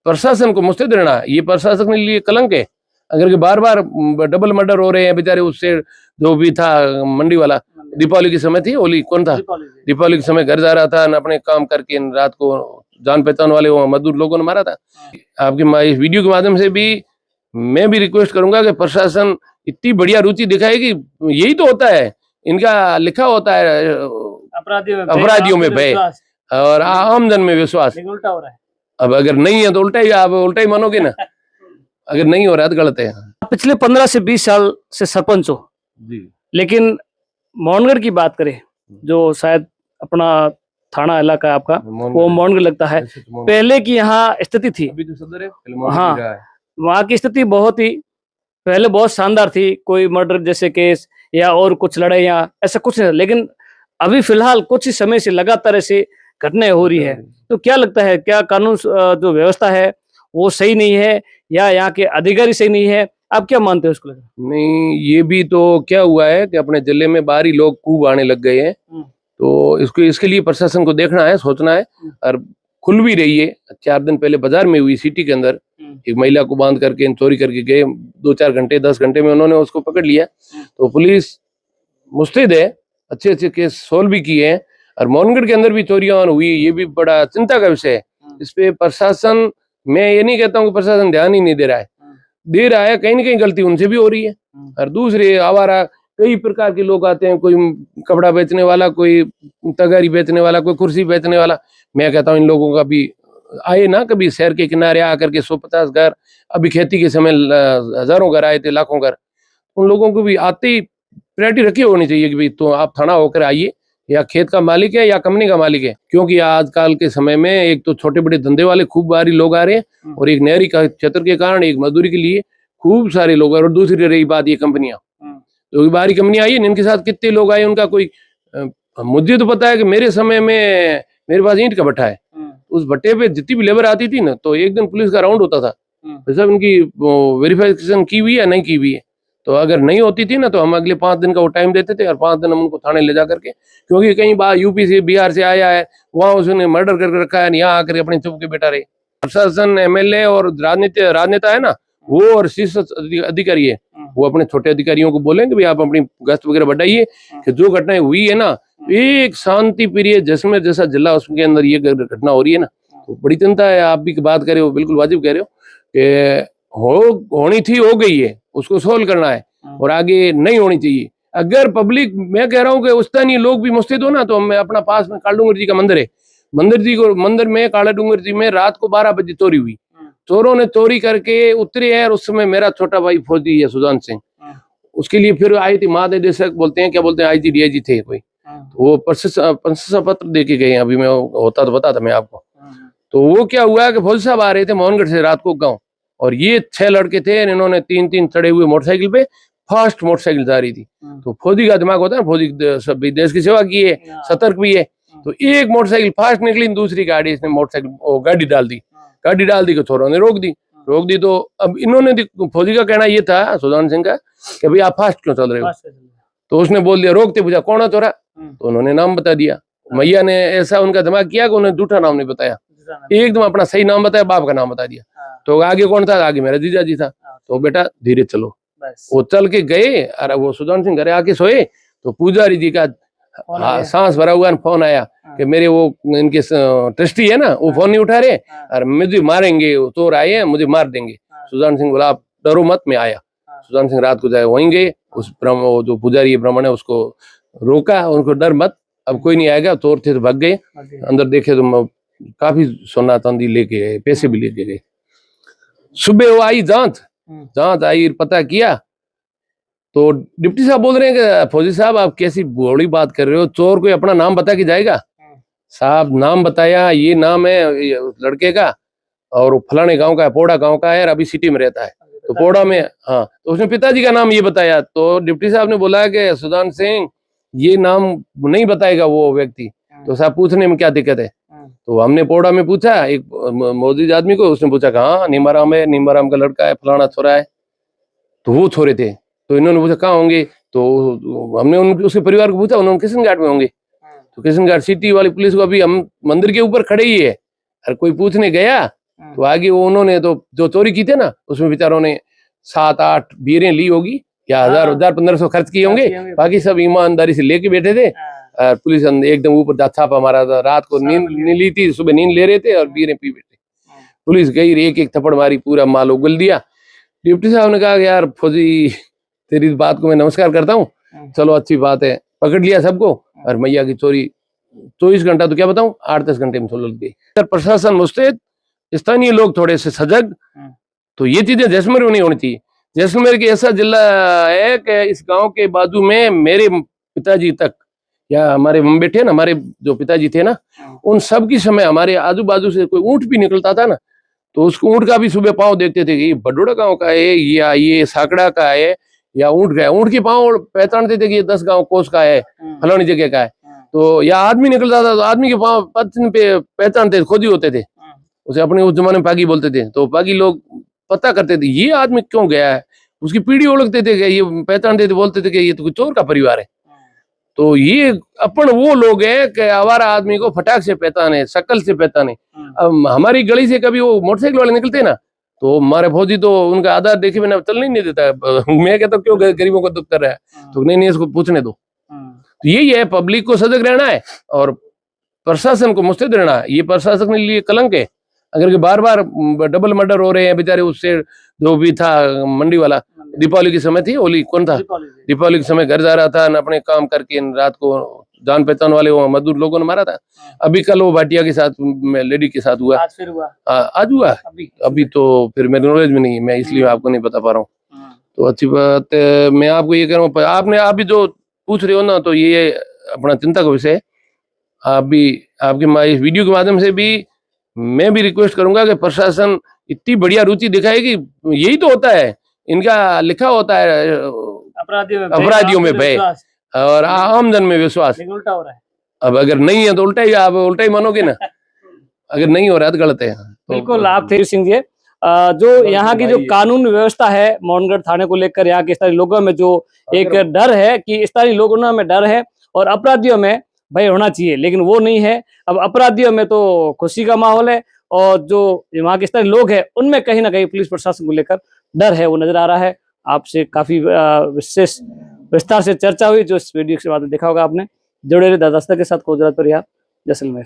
प्रशासन को मुस्तैद रहना, ये प्रशासन के लिए कलंक है। अगर के बार बार डबल मर्डर हो रहे हैं बेचारे, उससे जो भी था मंडी वाला, दीपावली के समय थी, होली कौन था, दीपावली के समय घर जा रहा था, अपने काम करके रात को जान पहचान वाले वो मजदूर लोगों ने मारा था। आपके इस वीडियो के माध्यम से भी मैं भी रिक्वेस्ट करूंगा कि प्रशासन इतनी बढ़िया रुचि दिखाए कि यही तो होता है, इनका लिखा होता है अपराधियों में भय और आमजन में विश्वास। उल्टा हो रहा है। अब अगर नहीं है तो उल्टा ही, आप उल्टा ही मानोगे ना, अगर नहीं हो रहा है तो गलत है। पिछले 15 से 20 साल से सरपंच हो जी, लेकिन मोहनगढ़ की बात करें, जो शायद अपना थाना इलाका है आपका, वो मोहनगढ़ लगता है, पहले की यहाँ स्थिति थी, अभी तो सदर है, हाँ, वहाँ की स्थिति बहुत ही पहले बहुत शानदार थी। कोई मर्डर जैसे केस या और कुछ लड़ाइयाँ ऐसा कुछ नहीं, लेकिन अभी फिलहाल कुछ ही समय से लगातार ऐसी घटनाएं हो रही है। तो क्या लगता है, क्या कानून जो व्यवस्था है वो सही नहीं है या यहाँ के अधिकारी सही नहीं है? आप क्या मानते हो उसको लेकर? नहीं, ये भी तो क्या हुआ है कि अपने जिले में बाहरी लोग खूब आने लग गए हैं, तो इसके लिए प्रशासन को देखना है, सोचना है। और खुल भी रही है। 4 दिन पहले बाजार में हुई, सिटी के अंदर एक महिला को बांध करके चोरी करके गए, 2-4 घंटे 10 घंटे में उन्होंने उसको पकड़ लिया। तो पुलिस मुस्तैद है, अच्छे अच्छे केस सोल्व भी किए हैं। और मोहनगढ़ के अंदर भी चोरियां हुई, ये भी बड़ा चिंता का विषय है। इस पे प्रशासन, मैं ये नहीं कहता हूँ कि प्रशासन ध्यान ही नहीं दे रहा है, दे रहा है, कहीं ना कहीं गलती उनसे भी हो रही है। और दूसरे आवारा कई प्रकार के लोग आते हैं, कोई कपड़ा बेचने वाला, कोई तगारी बेचने वाला, कोई कुर्सी बेचने वाला। मैं कहता हूँ इन लोगों का भी आए ना, कभी शहर के किनारे आकर के 150 घर, अभी खेती के समय हजारों घर आए थे, लाखों घर, उन लोगों को भी आते ही प्रायोरिटी रखी होनी चाहिए कि भाई तो आप थाना होकर आइए, या खेत का मालिक है या कंपनी का मालिक है। क्योंकि आजकल के समय में एक तो छोटे बड़े धंधे वाले खूब बाहरी लोग आ रहे हैं, और एक नहरी का क्षेत्र के कारण एक मजदूरी के लिए खूब सारे लोग। और दूसरी रही बात ये कंपनियां, तो बाहरी कंपनियां आई है, इनके साथ कितने लोग आए उनका कोई मुझे तो पता है कि मेरे समय में मेरे पास ईंट का भट्टा है, उस भट्टे पे जितनी भी लेबर आती थी ना, तो एक दिन पुलिस का राउंड होता था, सब इनकी वेरिफिकेशन की हुई है नहीं की हुई है। तो अगर नहीं होती थी ना, तो हम अगले 5 दिन का वो टाइम देते थे, और 5 दिन हम उनको थाने ले जा करके, क्योंकि कहीं बाहर यूपी से बिहार से आया है, वहां उसने मर्डर करके रखा है, यहाँ आकर अपने चुप के बैठा रहे। प्रशासन, एमएलए और राजनेता है ना, वो और शीर्ष अधिकारी है, वो अपने छोटे अधिकारियों को बोलेंगे भाई आप अपनी गश्त वगैरह बढ़ाइए, कि जो घटनाएं हुई है ना, एक शांति प्रिय जैसलमेर जैसा जिला, उसके अंदर ये घटना हो रही है ना, तो बड़ी चिंता है। आप भी बात करे हो, बिल्कुल वाजिब कह रहे हो कि होनी थी, हो गई है, उसको सोल्व करना है, और आगे नहीं होनी चाहिए। अगर पब्लिक, मैं कह रहा हूँ कि उस्तानी लोग भी मुस्तैद हो ना, तो मैं अपना पास में काला डूंगर जी का मंदिर है, मंदिर में काला डूंगर जी में रात को 12 बजे चोरी हुई, चोरों ने चोरी करके उतरे हैं, और उस समय मेरा छोटा भाई फौजी है सुजान सिंह, उसके लिए फिर आई थी महानिदेशक, बोलते हैं क्या बोलते हैं, आईजी डीआईजी थे कोई, तो वो प्रशंसा पत्र दे के गए। अभी मैं होता तो बताता मैं आपको। तो वो क्या हुआ कि फौजी साहब आ रहे थे मोहनगढ़ से रात को गाँव, और ये 6 लड़के थे, इन्होंने 3-3 चढ़े हुए मोटरसाइकिल पे, फास्ट मोटरसाइकिल जा रही थी। तो फौजी का दिमाग होता है, फौजी सब देश की सेवा की है, सतर्क भी है। तो एक मोटरसाइकिल फास्ट निकली, दूसरी गाड़ी इसने मोटरसाइकिल गाड़ी डाल दी, को चोरों ने रोक दी। तो अब इन्होंने, फौजी का कहना ये था सुजान सिंह का कि भाई आप फास्ट क्यों चल रहे हो, तो उसने बोल दिया, रोकते पूछा कौन है चोरा, तो उन्होंने नाम बता दिया। मैया ने ऐसा उनका दिमाग किया कि उन्होंने झूठा नाम नहीं बताया, एकदम अपना सही नाम बताया, बाप का नाम बता दिया। तो आगे कौन था, आगे मेरा जीजा जी था। तो बेटा धीरे चलो, वो चल के गए, और वो सुजान सिंह घरे आके सोए, तो पुजारी जी का सांस भरा हुआ फोन आया कि मेरे वो इनके ट्रस्टी है ना, वो फोन नहीं उठा रहे, और मुझे मारेंगे, चोर आए हैं, मुझे मार देंगे। सुजान सिंह बोला आप डरो मत, मैं आया। सुजान सिंह रात को जाए वहीं गए, उस जो पुजारी ब्राह्मण है उसको रोका, उनको डर मत, अब कोई नहीं आएगा। चोर थे तो भाग गए, अंदर देखे तो काफी सोना चांदी लेके गए, पैसे भी लेके गए। सुबह वो आई जांच आई, पता किया, तो डिप्टी साहब बोल रहे हैं कि फौजी साहब आप कैसी बड़ी बात कर रहे हो, चोर कोई अपना नाम बता के जाएगा। साहब नाम बताया, ये नाम है लड़के का, और फलाने गांव का है, पोड़ा गांव का है, और अभी सिटी में रहता है। तो पोड़ा में, हाँ, तो उसने पिताजी का नाम ये बताया। तो डिप्टी साहब ने बोला कि सुजान सिंह ये नाम नहीं बताएगा वो व्यक्ति, तो साहब पूछने में क्या दिक्कत है। तो हमने पोड़ा में पूछा एक मौजूद आदमी को, उसने पूछा हाँ नीमाराम है, नीमाराम का लड़का है, फलाना छोरा है। तो वो छोरे थे, तो इन्होंने पूछा कहाँ होंगे, तो हमने उसके परिवार को पूछा, उन्होंने किशन घाट में होंगे। तो किशन घाट सिटी वाली पुलिस को, अभी हम मंदिर के ऊपर खड़े ही है, और कोई पूछने गया तो आगे वो उन्होंने तो जो चोरी की थी ना, उसमें बेचारों ने 7-8 बीरें ली होगी या 1000-1500 खर्च किए होंगे, बाकी सब ईमानदारी से लेके बैठे थे। और पुलिस एकदम ऊपर छापा मारा था, रात को नींद नहीं ली थी, सुबह नींद ले रहे थे और बीरें पी बैठे। पुलिस गई, एक एक थप्पड़ मारी, पूरा माल उगल दिया। डिप्टी साहब ने कहा कि यार फौजी, तेरी बात को मैं नमस्कार करता हूँ, चलो अच्छी बात है, पकड़ लिया सबको। और मैया की चोरी 24 घंटा तो क्या बताऊं, 8-10 घंटे में सुलझ गई। प्रशासन मुस्तैद, स्थानीय लोग थोड़े से सजग, तो ये चीजें जैसलमेर में नहीं होनी चाहिए। जैसलमेर की ऐसा जिला है कि इस गांव के बाजू में मेरे पिताजी तक, या हमारे हम बैठे ना, हमारे जो पिताजी थे ना, उन सब की समय हमारे आजू बाजू से कोई ऊंट भी निकलता था ना, तो उसको ऊंट का भी सुबह पाँव देखते थे कि ये बडोड़ा गांव का है या ये साकड़ा का है या ऊंट का है। ऊंट के पाँव पहचानते थे कि ये 10 गांव कोस का है, फलानी जगह का है। तो या आदमी निकलता था तो आदमी के पाँव पत्न पे पहचानते खुद ही होते थे, उसे अपने उस जमाने में पागी बोलते थे। तो पागी लोग पता करते थे ये आदमी क्यों गया है, उसकी पीढ़ी ओळखते थे कि ये पहचानते थे, बोलते थे कि ये तो चोर का परिवार है। तो ये अपन वो लोग हैं कि आवारा आदमी को फटाक से पहचाने, शक्ल से पहचाने। अब हमारी गली से कभी वो मोटरसाइकिल वाले निकलते ना, तो हमारे फौजी तो उनका आधार देखे बिना चलने नहीं देता है। मैं कहता हूँ क्यों गरीबों को दुख कर रहा है, तो नहीं इसको पूछने दो। तो यही है, पब्लिक को सजग रहना है और प्रशासन को मुस्तैद रहना है। ये प्रशासन के लिए कलंक है अगर बार बार डबल मर्डर हो रहे हैं बेचारे। उससे जो भी था मंडी वाला, दीपावली के समय थी, होली कौन था, दीपावली के समय घर जा रहा था, अपने काम करके रात को जान पहचान वाले वो मजदूर लोगों ने मारा था। अभी कल वो भाटिया के साथ, लेडी के साथ हुआ, आज फिर हुआ, आज हुआ अभी तो फिर मेरे नॉलेज में नहीं है, मैं इसलिए आपको नहीं बता पा रहा हूँ। तो अच्छी बात, मैं आपको ये कह रहा हूँ, आपने अभी जो पूछ रहे हो ना, तो ये अपना चिंता का विषय है। आप भी आपके इस वीडियो के माध्यम से भी मैं भी रिक्वेस्ट करूंगा कि प्रशासन इतनी बढ़िया रुचि दिखाए कि यही तो होता है, इनका लिखा होता है अपराधियों में भय और आमजन में विश्वास। उल्टा हो रहा है। अब अगर नहीं है तो उल्टा ही, आप उल्टा ही मानोगे ना, अगर नहीं हो रहा है तो गलत है। तो बिल्कुल, आप थे सिंह जी, जो यहाँ की जो कानून व्यवस्था है मोहनगढ़ थाने को लेकर, यहाँ के स्थानीय लोगों में जो एक डर है कि स्थानीय लोगों में डर है और अपराधियों में भय होना चाहिए, लेकिन वो नहीं है। अब अपराधियों में तो खुशी का माहौल है और जो वहाँ के स्थानीय लोग हैं उनमें कहीं ना कहीं पुलिस प्रशासन को लेकर डर है, वो नजर आ रहा है। आपसे काफी विशेष विस्तार से चर्चा हुई, जो इस वीडियो के बाद देखा होगा आपने। जुड़े रहे दादास्ता के साथ, गुजरात पर, जैसलमेर।